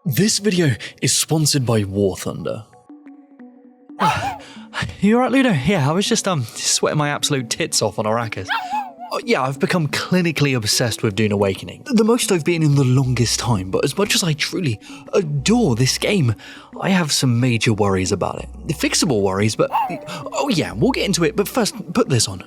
This video is sponsored by War Thunder. You alright, Ludo? Yeah, I was just sweating my absolute tits off on Arrakis. Yeah, I've become clinically obsessed with Dune Awakening. The most I've been in the longest time, but as much as I truly adore this game, I have some major worries about it. Fixable worries, but oh yeah, we'll get into it, but first, put this on.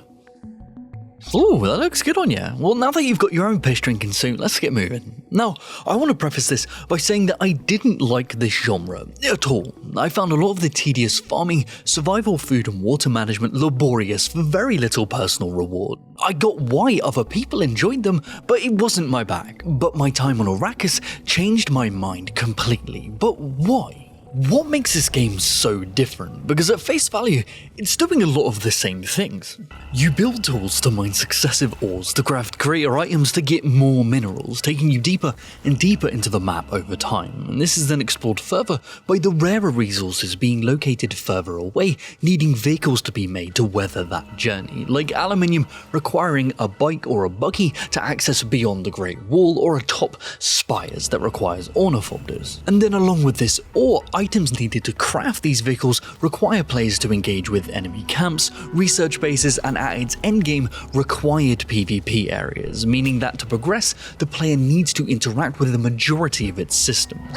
Ooh, that looks good on you. Well, now that you've got your own piss drinking suit, let's get moving. Now, I want to preface this by saying that I didn't like this genre at all. I found a lot of the tedious farming, survival food and water management laborious for very little personal reward. I got why other people enjoyed them, but it wasn't my bag. But my time on Arrakis changed my mind completely. But why? What makes this game so different? Because at face value, it's doing a lot of the same things. You build tools to mine successive ores, to craft greater items to get more minerals, taking you deeper and deeper into the map over time. And this is then explored further by the rarer resources being located further away, needing vehicles to be made to weather that journey, like aluminium requiring a bike or a buggy to access beyond the Great Wall, or atop spires that requires ornithopters. And then along with this ore, items needed to craft these vehicles require players to engage with enemy camps, research bases, and at its endgame, required PvP areas, meaning that to progress, the player needs to interact with the majority of its systems.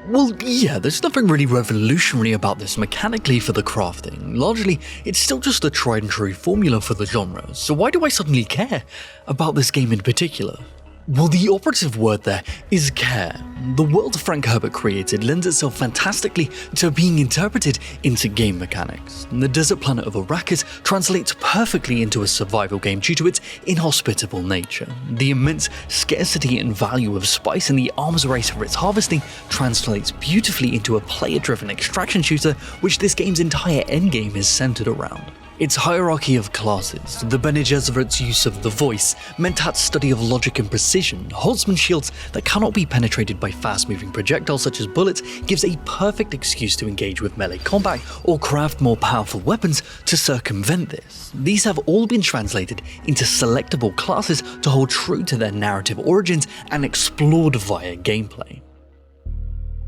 Well, yeah, there's nothing really revolutionary about this mechanically for the crafting. Largely, it's still just a tried and true formula for the genre, so why do I suddenly care about this game in particular? Well, the operative word there is care. The world Frank Herbert created lends itself fantastically to being interpreted into game mechanics. The desert planet of Arrakis translates perfectly into a survival game due to its inhospitable nature. The immense scarcity and value of spice and the arms race for its harvesting translates beautifully into a player-driven extraction shooter, which this game's entire endgame is centered around. Its hierarchy of classes, the Bene Gesserit's use of the voice, Mentat's study of logic and precision, Holtzman's shields that cannot be penetrated by fast-moving projectiles such as bullets, gives a perfect excuse to engage with melee combat or craft more powerful weapons to circumvent this. These have all been translated into selectable classes to hold true to their narrative origins and explored via gameplay.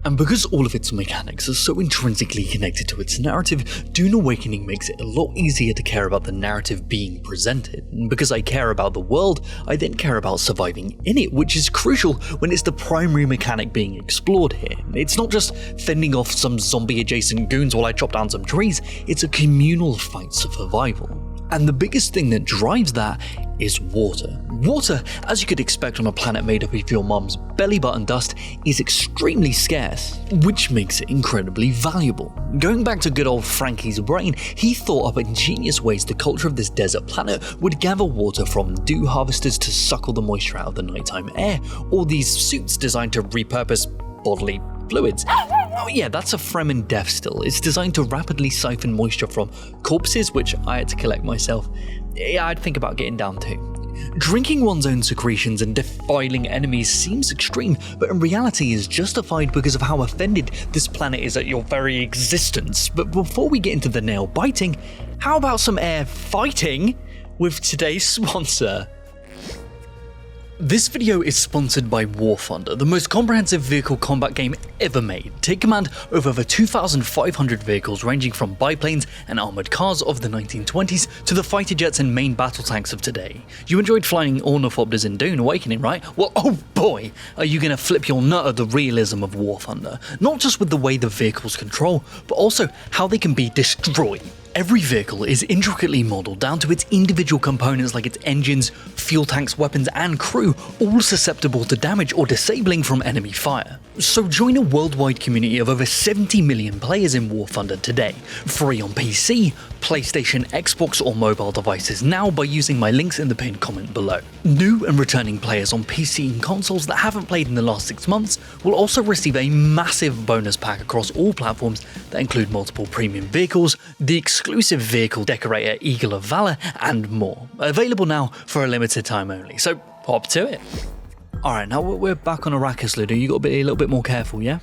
And because all of its mechanics are so intrinsically connected to its narrative, Dune Awakening makes it a lot easier to care about the narrative being presented. And because I care about the world, I then care about surviving in it, which is crucial when it's the primary mechanic being explored here. It's not just fending off some zombie-adjacent goons while I chop down some trees, it's a communal fight for survival. And the biggest thing that drives that is water. Water, as you could expect on a planet made up of your mum's belly button dust, is extremely scarce, which makes it incredibly valuable. Going back to good old Frankie's brain, he thought up ingenious ways the culture of this desert planet would gather water from dew harvesters to suckle the moisture out of the nighttime air, or these suits designed to repurpose bodily fluids. Oh yeah, that's a Fremen Death Still. It's designed to rapidly siphon moisture from corpses, which I had to collect myself. Yeah, I'd think about getting down too. Drinking one's own secretions and defiling enemies seems extreme, but in reality is justified because of how offended this planet is at your very existence. But before we get into the nail biting, how about some air fighting with today's sponsor? This video is sponsored by War Thunder, the most comprehensive vehicle combat game ever made. Take command of over 2,500 vehicles ranging from biplanes and armoured cars of the 1920s to the fighter jets and main battle tanks of today. You enjoyed flying ornithopters in Dune Awakening, right? Well, oh boy, are you gonna flip your nut at the realism of War Thunder. Not just with the way the vehicles control, but also how they can be destroyed. Every vehicle is intricately modelled down to its individual components like its engines, fuel tanks, weapons and crew, all susceptible to damage or disabling from enemy fire. So join a worldwide community of over 70 million players in War Thunder today, free on PC, PlayStation, Xbox or mobile devices now by using my links in the pinned comment below. New and returning players on PC and consoles that haven't played in the last 6 months will also receive a massive bonus pack across all platforms that include multiple premium vehicles, the exclusive vehicle decorator Eagle of Valor, and more. Available now for a limited time only, so hop to it. Alright, now we're back on Arrakis, Ludo. You gotta be a little bit more careful, yeah?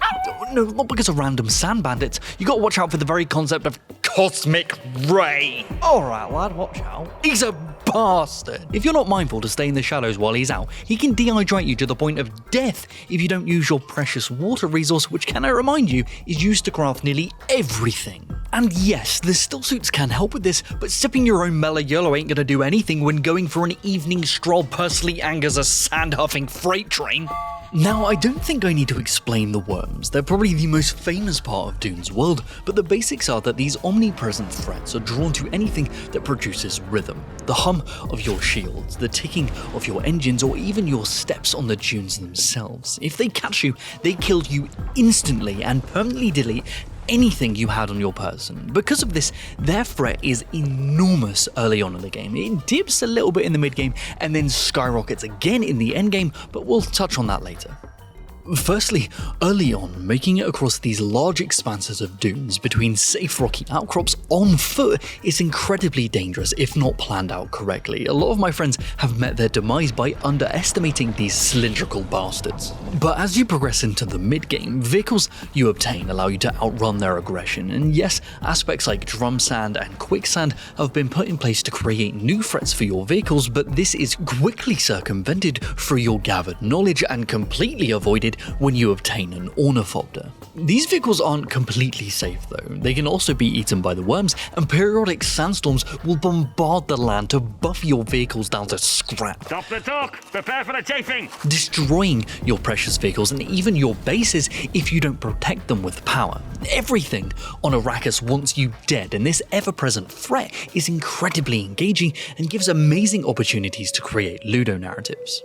No, not because of random sand bandits. You gotta watch out for the very concept of cosmic ray. Alright lad, watch out. He's a bastard. If you're not mindful to stay in the shadows while he's out, he can dehydrate you to the point of death if you don't use your precious water resource, which, can I remind you, is used to craft nearly everything. And yes, the still suits can help with this, but sipping your own mellow yellow ain't gonna do anything when going for an evening stroll personally angers a sand-huffing freight train. Now, I don't think I need to explain the worms. They're probably the most famous part of Dune's world, but the basics are that these omnipresent threats are drawn to anything that produces rhythm. The hum of your shields, the ticking of your engines, or even your steps on the dunes themselves. If they catch you, they kill you instantly and permanently delete anything you had on your person. Because of this, their threat is enormous early on in the game. It dips a little bit in the mid game and then skyrockets again in the end game, but we'll touch on that later. Firstly, early on, making it across these large expanses of dunes between safe rocky outcrops on foot is incredibly dangerous if not planned out correctly. A lot of my friends have met their demise by underestimating these cylindrical bastards. But as you progress into the mid-game, vehicles you obtain allow you to outrun their aggression, and yes, aspects like drum sand and quicksand have been put in place to create new threats for your vehicles, but this is quickly circumvented through your gathered knowledge and completely avoided when you obtain an ornithopter. These vehicles aren't completely safe though. They can also be eaten by the worms, and periodic sandstorms will bombard the land to buff your vehicles down to scrap. Stop the talk! Prepare for the chafing! Destroying your precious vehicles and even your bases if you don't protect them with power. Everything on Arrakis wants you dead, and this ever-present threat is incredibly engaging and gives amazing opportunities to create Ludo narratives.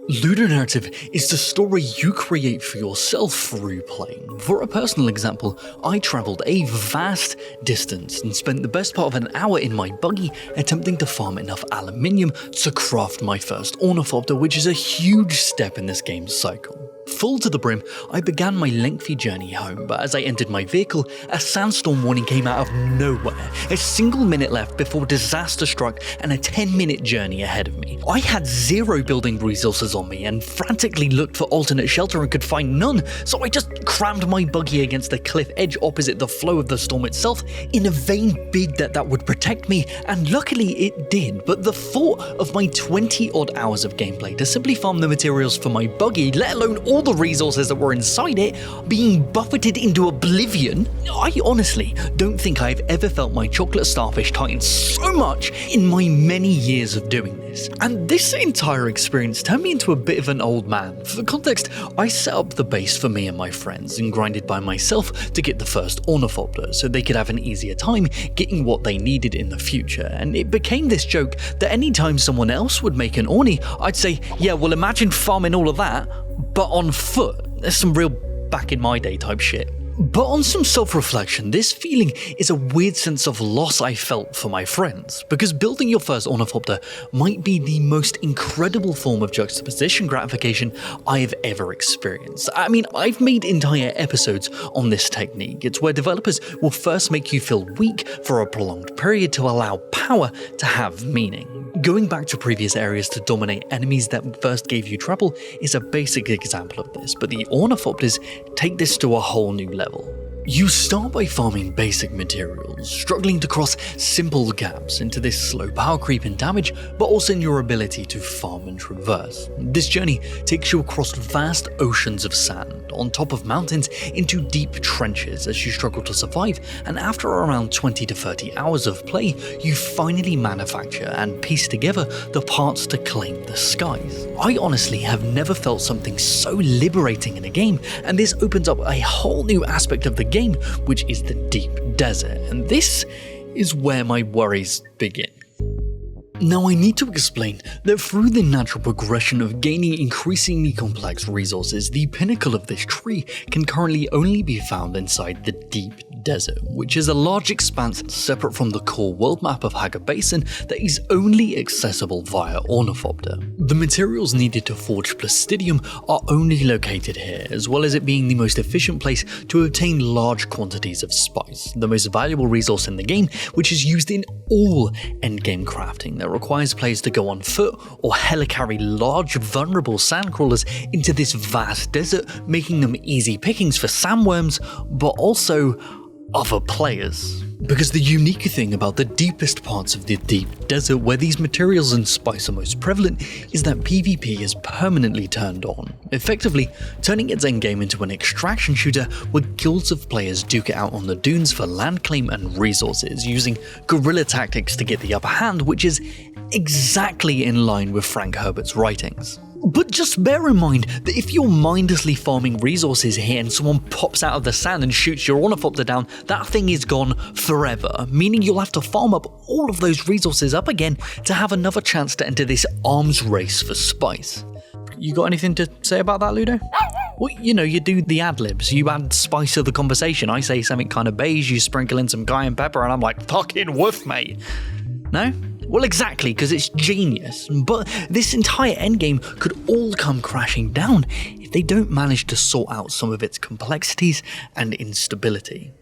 Ludo narrative is the story you create for yourself through playing. For a personal example, I travelled a vast distance and spent the best part of an hour in my buggy attempting to farm enough aluminium to craft my first ornithopter, which is a huge step in this game's cycle. Full to the brim, I began my lengthy journey home, but as I entered my vehicle, a sandstorm warning came out of nowhere. A single minute left before disaster struck and a 10-minute journey ahead of me. I had zero building resources on me and frantically looked for alternate shelter and could find none, so I just crammed my buggy against the cliff edge opposite the flow of the storm itself in a vain bid that would protect me, and luckily it did. But the thought of my 20-odd hours of gameplay to simply farm the materials for my buggy, let alone all the resources that were inside it, being buffeted into oblivion, I honestly don't think I've ever felt my chocolate starfish tighten so much in my many years of doing this. And this entire experience turned me into a bit of an old man. For context, I set up the base for me and my friends and grinded by myself to get the first ornithopter so they could have an easier time getting what they needed in the future. And it became this joke that anytime someone else would make an orni, I'd say, yeah, well, imagine farming all of that but on foot. There's some real back in my day type shit. But on some self-reflection, this feeling is a weird sense of loss I felt for my friends, because building your first ornithopter might be the most incredible form of juxtaposition gratification I've ever experienced. I mean, I've made entire episodes on this technique. It's where developers will first make you feel weak for a prolonged period to allow power to have meaning. Going back to previous areas to dominate enemies that first gave you trouble is a basic example of this, but the ornithopters take this to a whole new level. You start by farming basic materials, struggling to cross simple gaps into this slow power creep and damage, but also in your ability to farm and traverse. This journey takes you across vast oceans of sand, on top of mountains, into deep trenches as you struggle to survive, and after around 20 to 30 hours of play, you finally manufacture and piece together the parts to claim the skies. I honestly have never felt something so liberating in a game, and this opens up a whole new aspect of the game, which is the deep desert, and this is where my worries begin. Now, I need to explain that through the natural progression of gaining increasingly complex resources, the pinnacle of this tree can currently only be found inside the deep desert, which is a large expanse separate from the core world map of Hagar Basin that is only accessible via ornithopter. The materials needed to forge plastidium are only located here, as well as it being the most efficient place to obtain large quantities of spice, the most valuable resource in the game, which is used in all endgame crafting that requires players to go on foot or helicarry large vulnerable sandcrawlers into this vast desert, making them easy pickings for sandworms, but also other players. Because the unique thing about the deepest parts of the deep desert where these materials and spice are most prevalent is that PvP is permanently turned on, effectively turning its endgame into an extraction shooter where guilds of players duke it out on the dunes for land claim and resources, using guerrilla tactics to get the upper hand, which is exactly in line with Frank Herbert's writings. But just bear in mind that if you're mindlessly farming resources here and someone pops out of the sand and shoots your ornithopter down, that thing is gone forever, meaning you'll have to farm up all of those resources up again to have another chance to enter this arms race for spice. You got anything to say about that, Ludo? Well, you do the ad-libs, you add spice to the conversation. I say something kind of beige, you sprinkle in some cayenne pepper, and I'm like, fucking woof, mate. No? Well, exactly, because it's genius. But this entire endgame could all come crashing down if they don't manage to sort out some of its complexities and instability.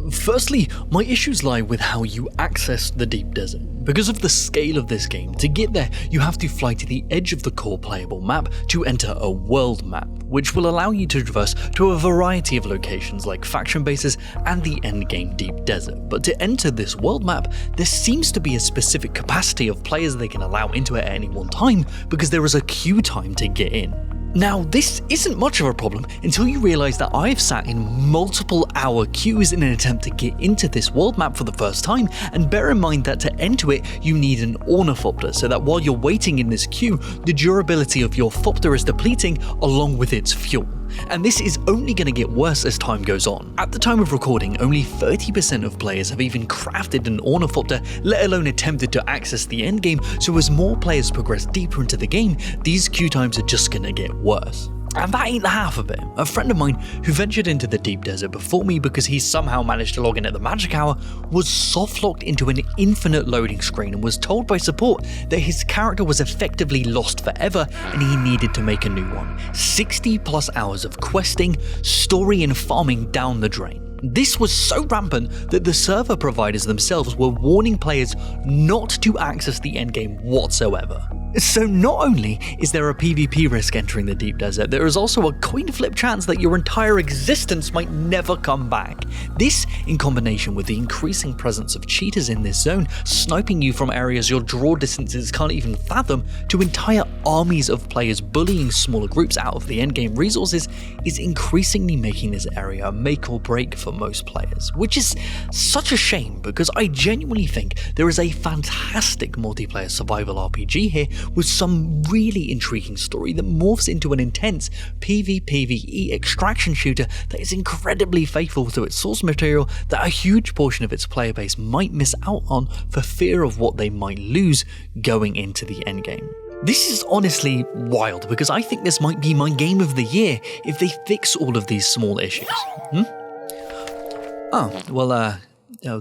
Firstly, my issues lie with how you access the deep desert. Because of the scale of this game, to get there, you have to fly to the edge of the core playable map to enter a world map, which will allow you to traverse to a variety of locations like faction bases and the endgame deep desert. But to enter this world map, there seems to be a specific capacity of players they can allow into it at any one time because there is a queue time to get in. Now, this isn't much of a problem until you realise that I've sat in multiple hour queues in an attempt to get into this world map for the first time, and bear in mind that to enter it you need an ornithopter, so that while you're waiting in this queue, the durability of your thopter is depleting along with its fuel. And this is only going to get worse as time goes on. At the time of recording, only 30% of players have even crafted an ornithopter, let alone attempted to access the endgame, so as more players progress deeper into the game, these queue times are just going to get worse. And that ain't the half of it. A friend of mine who ventured into the deep desert before me because he somehow managed to log in at the magic hour was soft-locked into an infinite loading screen and was told by support that his character was effectively lost forever and he needed to make a new one. 60 plus hours of questing, story and farming down the drain. This was so rampant that the server providers themselves were warning players not to access the endgame whatsoever. So not only is there a PvP risk entering the deep desert, there is also a coin flip chance that your entire existence might never come back. This, in combination with the increasing presence of cheaters in this zone, sniping you from areas your draw distances can't even fathom, to entire armies of players bullying smaller groups out of the endgame resources, is increasingly making this area a make or break for most players, which is such a shame because I genuinely think there is a fantastic multiplayer survival RPG here with some really intriguing story that morphs into an intense PvPvE extraction shooter that is incredibly faithful to its source material that a huge portion of its player base might miss out on for fear of what they might lose going into the endgame. This is honestly wild because I think this might be my game of the year if they fix all of these small issues.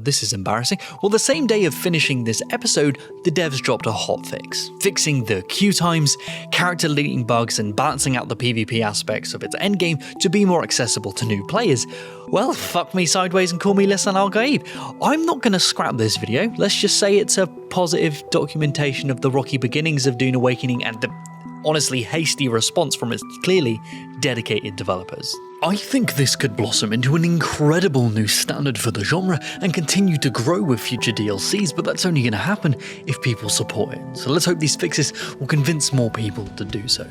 This is embarrassing. Well, the same day of finishing this episode, the devs dropped a hotfix, fixing the queue times, character leading bugs, and balancing out the PvP aspects of its endgame to be more accessible to new players. Well, fuck me sideways and call me Lisan Al-Gaib. I'm not going to scrap this video. Let's just say it's a positive documentation of the rocky beginnings of Dune Awakening and the honestly hasty response from its clearly dedicated developers. I think this could blossom into an incredible new standard for the genre and continue to grow with future DLCs, but that's only going to happen if people support it. So let's hope these fixes will convince more people to do so.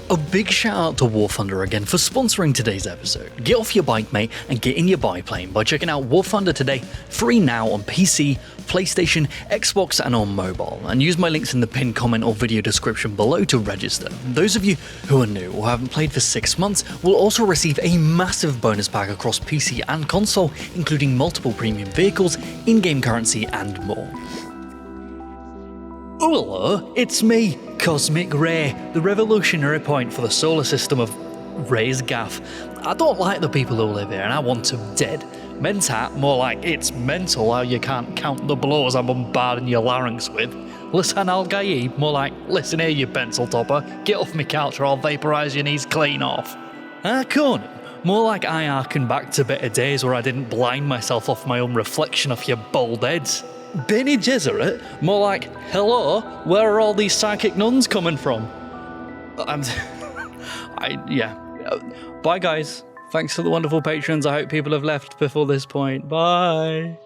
A big shout out to War Thunder again for sponsoring today's episode. Get off your bike, mate, and get in your biplane by checking out War Thunder today, free now on PC, PlayStation, Xbox, and on mobile. And use my links in the pinned comment or video description below to register. Those of you who are new or haven't played for 6 months will also receive a massive bonus pack across PC and console, including multiple premium vehicles, in-game currency, and more. Hello, it's me, Cosmic Ray, the revolutionary point for the solar system of Ray's Gaff. I don't like the people who live here and I want them dead. Mentat, more like it's mental how you can't count the blows I'm bombarding your larynx with. Lisan Al-Gaib, more like, listen here you pencil topper, get off me couch or I'll vaporise your knees clean off. Conan, more like I harken back to better days where I didn't blind myself off my own reflection off your bald heads. Bene Gesserit, more like, hello, where are all these psychic nuns coming from? Bye guys. Thanks to the wonderful patrons. I hope people have left before this point. Bye.